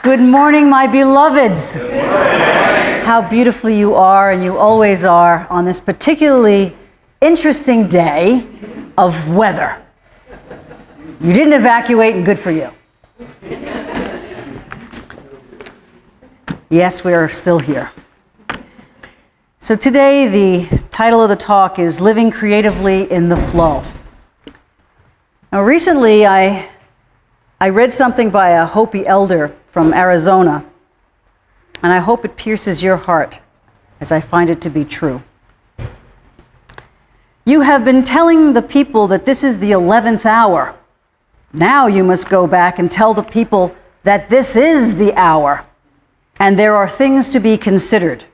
Good morning, my beloveds. Good morning. How beautiful you are, and you always are, on this particularly interesting day of weather. You didn't evacuate, and good for you. Yes, we are still here. So today, the title of the talk is Living Creatively in the Flow. Now, recently, I read something by a Hopi elder from Arizona, and I hope it pierces your heart, as I find it to be true. You have been telling the people that this is the 11th hour. Now you must go back and tell the people that this is the hour, and there are things to be considered.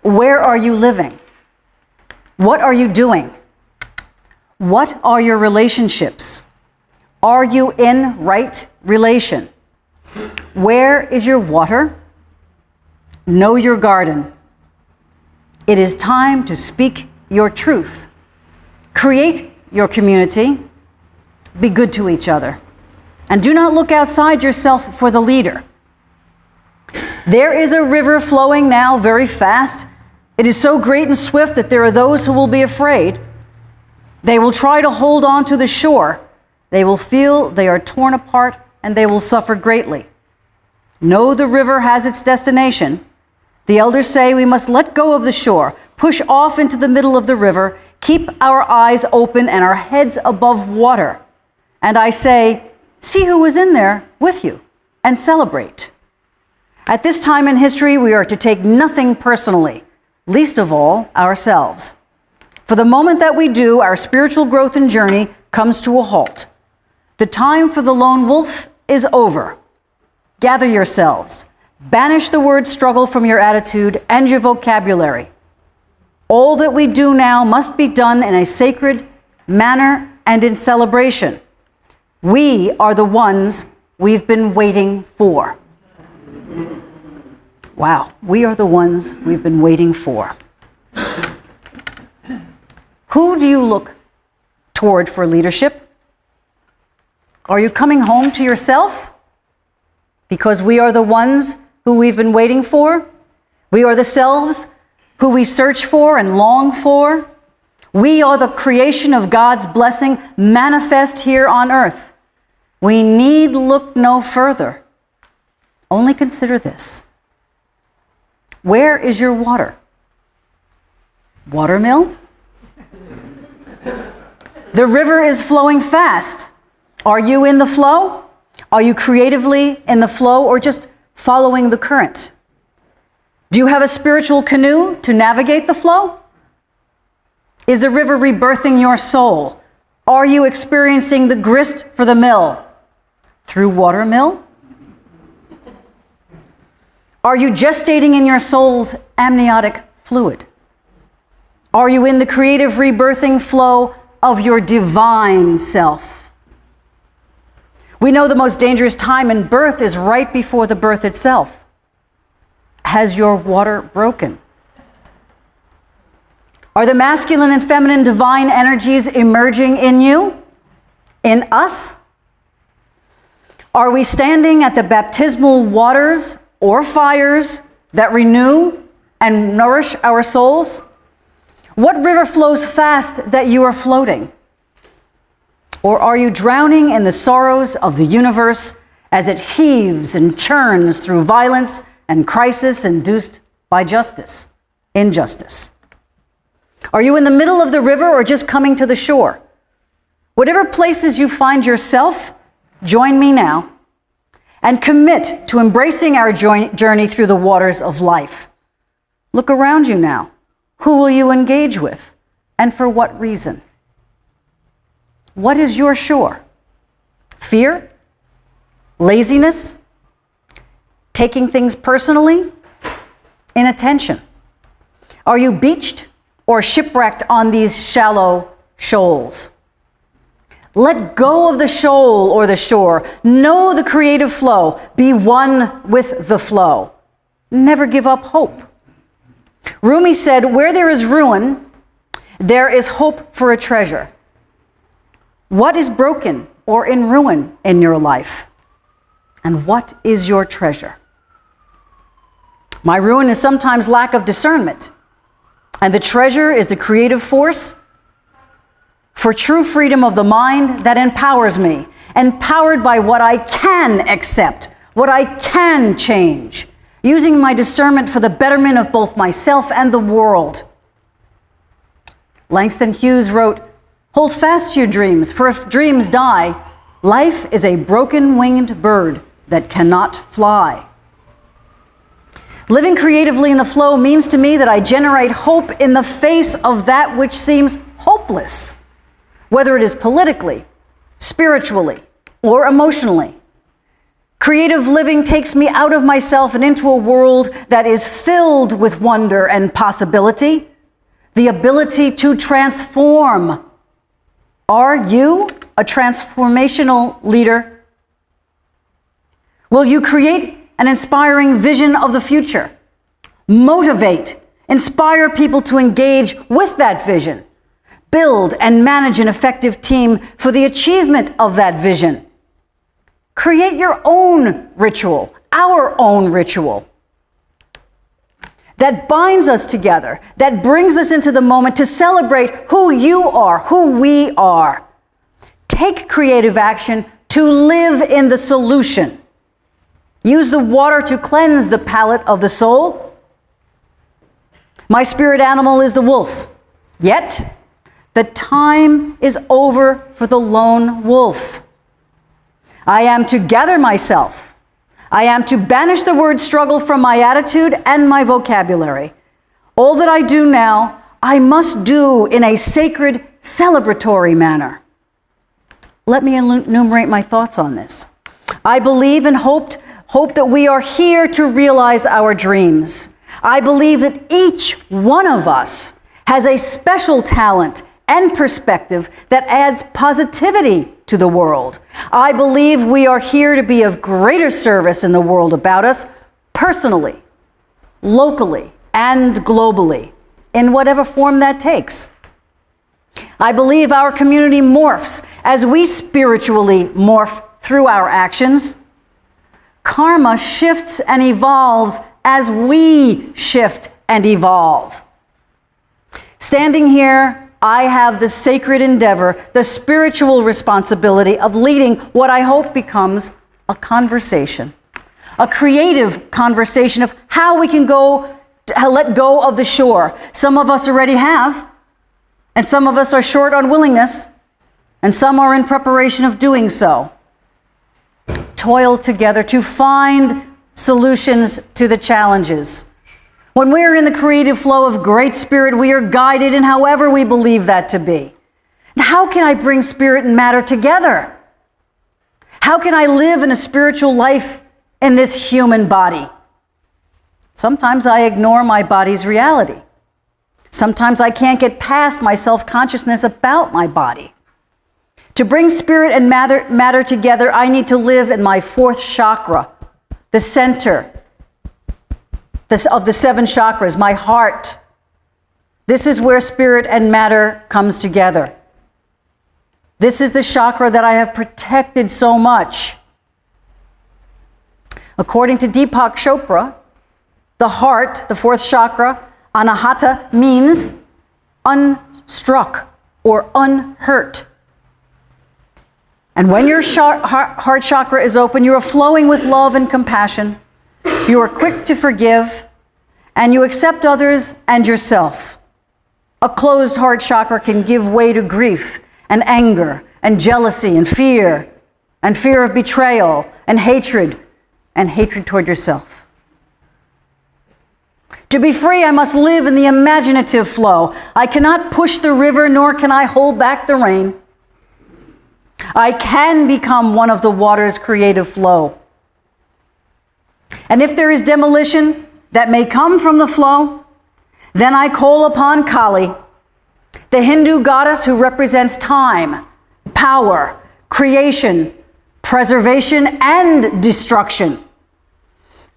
Where are you living? What are you doing? What are your relationships? Are you in right relation? Where is your water? Know your garden. It is time to speak your truth. Create your community. Be good to each other. And do not look outside yourself for the leader. There is a river flowing now very fast. It is so great and swift that there are those who will be afraid. They will try to hold on to the shore. They will feel they are torn apart, and they will suffer greatly. Know the river has its destination. The elders say we must let go of the shore, push off into the middle of the river, keep our eyes open and our heads above water. And I say, see who is in there with you, and celebrate. At this time in history, we are to take nothing personally, least of all ourselves. For the moment that we do, our spiritual growth and journey comes to a halt. The time for the lone wolf is over. Gather yourselves. Banish the word struggle from your attitude and your vocabulary. All that we do now must be done in a sacred manner and in celebration. We are the ones we've been waiting for. Wow, we are the ones we've been waiting for. Who do you look toward for leadership? Are you coming home to yourself? Because we are the ones who we've been waiting for. We are the selves who we search for and long for. We are the creation of God's blessing manifest here on earth. We need look no further. Only consider this. Where is your water? Watermill? The river is flowing fast. Are you in the flow? Are you creatively in the flow, or just following the current? Do you have a spiritual canoe to navigate the flow? Is the river rebirthing your soul? Are you experiencing the grist for the mill through watermill? Are you gestating in your soul's amniotic fluid? Are you in the creative rebirthing flow of your divine self? We know the most dangerous time in birth is right before the birth itself. Has your water broken? Are the masculine and feminine divine energies emerging in you? In us? Are we standing at the baptismal waters or fires that renew and nourish our souls? What river flows fast that you are floating? Or are you drowning in the sorrows of the universe as it heaves and churns through violence and crisis induced by injustice? Are you in the middle of the river or just coming to the shore? Whatever places you find yourself, join me now and commit to embracing our journey through the waters of life. Look around you now. Who will you engage with, and for what reason? What is your shore? Fear? Laziness? Taking things personally? Inattention? Are you beached or shipwrecked on these shallow shoals? Let go of the shoal or the shore. Know the creative flow. Be one with the flow. Never give up hope. Rumi said, where there is ruin, there is hope for a treasure. What is broken or in ruin in your life? And what is your treasure? My ruin is sometimes lack of discernment, and the treasure is the creative force for true freedom of the mind that empowers me, empowered by what I can accept, what I can change, using my discernment for the betterment of both myself and the world. Langston Hughes wrote, "Hold fast to your dreams, for if dreams die, life is a broken-winged bird that cannot fly." Living creatively in the flow means to me that I generate hope in the face of that which seems hopeless, whether it is politically, spiritually, or emotionally. Creative living takes me out of myself and into a world that is filled with wonder and possibility, the ability to transform. Are you a transformational leader? Will you create an inspiring vision of the future? Motivate, inspire people to engage with that vision. Build and manage an effective team for the achievement of that vision. Create your own ritual, our own ritual, that binds us together, that brings us into the moment to celebrate who you are, who we are. Take creative action to live in the solution. Use the water to cleanse the palate of the soul. My spirit animal is the wolf. Yet, the time is over for the lone wolf. I am to gather myself. I am to banish the word struggle from my attitude and my vocabulary. All that I do now, I must do in a sacred, celebratory manner. Let me enumerate my thoughts on this. I believe and hope that we are here to realize our dreams. I believe that each one of us has a special talent and perspective that adds positivity to the world. I believe we are here to be of greater service in the world about us, personally, locally, and globally, in whatever form that takes. I believe our community morphs as we spiritually morph through our actions. Karma shifts and evolves as we shift and evolve. Standing here, I have the sacred endeavor, the spiritual responsibility of leading what I hope becomes a conversation, a creative conversation of how we can let go of the shore. Some of us already have, and some of us are short on willingness, and some are in preparation of doing so. Toil together to find solutions to the challenges. When we are in the creative flow of great spirit, we are guided in however we believe that to be. How can I bring spirit and matter together? How can I live in a spiritual life in this human body? Sometimes I ignore my body's reality. Sometimes I can't get past my self-consciousness about my body. To bring spirit and matter together, I need to live in my fourth chakra, the center of the seven chakras, my heart. This is where spirit and matter comes together. This is the chakra that I have protected so much. According to Deepak Chopra, the heart, the fourth chakra, anahata, means unstruck or unhurt. And when your heart chakra is open, you are flowing with love and compassion. You are quick to forgive, and you accept others and yourself. A closed heart chakra can give way to grief and anger and jealousy and fear of betrayal and hatred toward yourself. To be free, I must live in the imaginative flow. I cannot push the river, nor can I hold back the rain. I can become one of the water's creative flow. And if there is demolition that may come from the flow, then I call upon Kali, the Hindu goddess who represents time, power, creation, preservation, and destruction.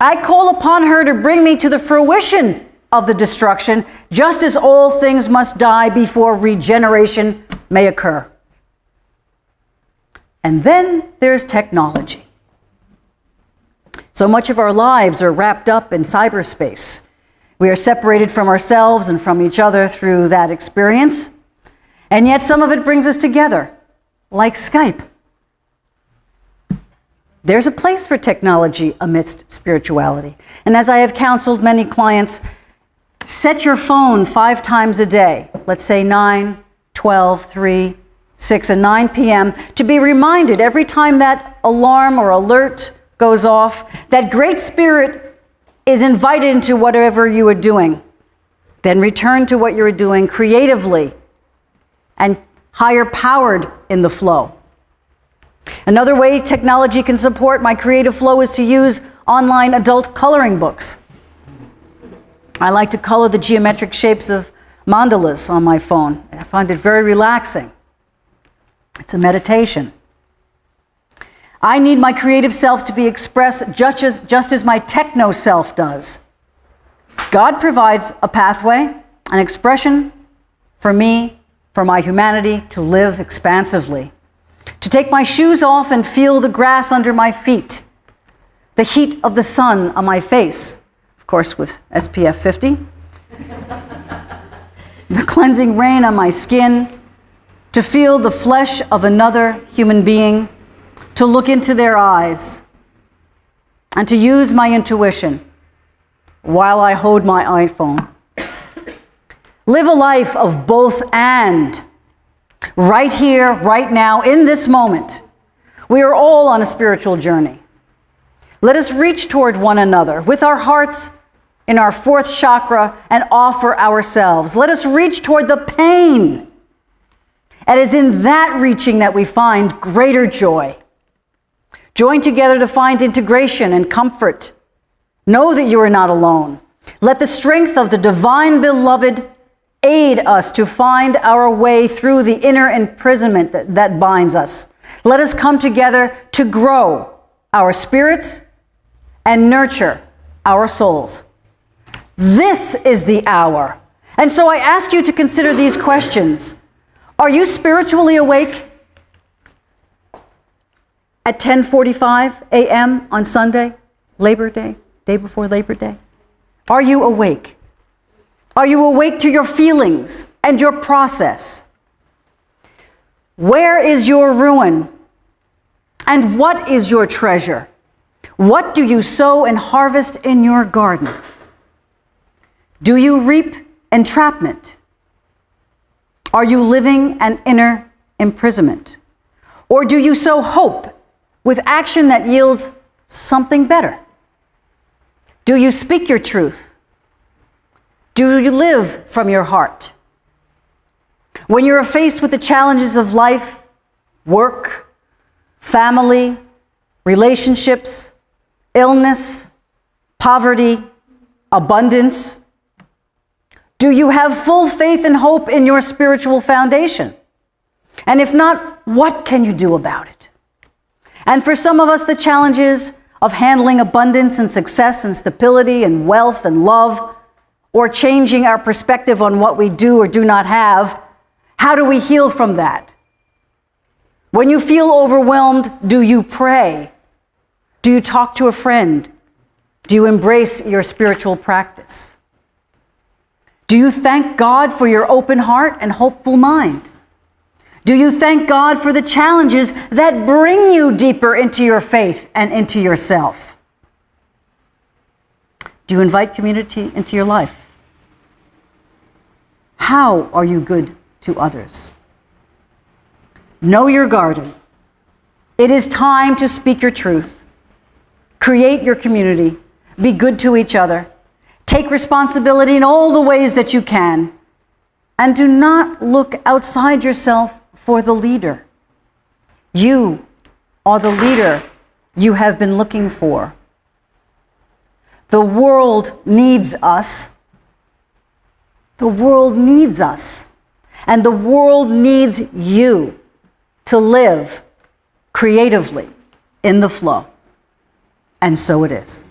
I call upon her to bring me to the fruition of the destruction, just as all things must die before regeneration may occur. And then there's technology. So much of our lives are wrapped up in cyberspace. We are separated from ourselves and from each other through that experience, and yet some of it brings us together, like Skype. There's a place for technology amidst spirituality. And as I have counseled many clients, set your phone 5 times a day, let's say 9, 12, 3, 6, and 9 p.m., to be reminded every time that alarm or alert goes off that Great Spirit is invited into whatever you are doing. Then return to what you're doing creatively and higher powered in the flow. Another way technology can support my creative flow is to use online adult coloring books. I like to color the geometric shapes of mandalas on my phone. I find it very relaxing. It's a meditation. I need my creative self to be expressed just as my techno self does. God provides a pathway, an expression for me, for my humanity to live expansively. To take my shoes off and feel the grass under my feet, the heat of the sun on my face, of course with SPF 50, the cleansing rain on my skin, to feel the flesh of another human being, to look into their eyes, and to use my intuition while I hold my iPhone. Live a life of both and. Right here, right now, in this moment. We are all on a spiritual journey. Let us reach toward one another with our hearts in our 4th chakra and offer ourselves. Let us reach toward the pain. It is in that reaching that we find greater joy. Join together to find integration and comfort. Know that you are not alone. Let the strength of the divine beloved aid us to find our way through the inner imprisonment that binds us. Let us come together to grow our spirits and nurture our souls. This is the hour. And so I ask you to consider these questions. Are you spiritually awake at 10:45 a.m. on Sunday, Labor Day, day before Labor Day? Are you awake? Are you awake to your feelings and your process? Where is your ruin? And what is your treasure? What do you sow and harvest in your garden? Do you reap entrapment? Are you living an inner imprisonment? Or do you sow hope with action that yields something better? Do you speak your truth? Do you live from your heart? When you are faced with the challenges of life, work, family, relationships, illness, poverty, abundance, do you have full faith and hope in your spiritual foundation? And if not, what can you do about it? And for some of us, the challenges of handling abundance and success and stability and wealth and love, or changing our perspective on what we do or do not have, how do we heal from that? When you feel overwhelmed, do you pray? Do you talk to a friend? Do you embrace your spiritual practice? Do you thank God for your open heart and hopeful mind? Do you thank God for the challenges that bring you deeper into your faith and into yourself? Do you invite community into your life? How are you good to others? Know your garden. It is time to speak your truth. Create your community. Be good to each other. Take responsibility in all the ways that you can. And do not look outside yourself for the leader. You are the leader you have been looking for. The world needs us. The world needs us. And the world needs you to live creatively in the flow. And so it is.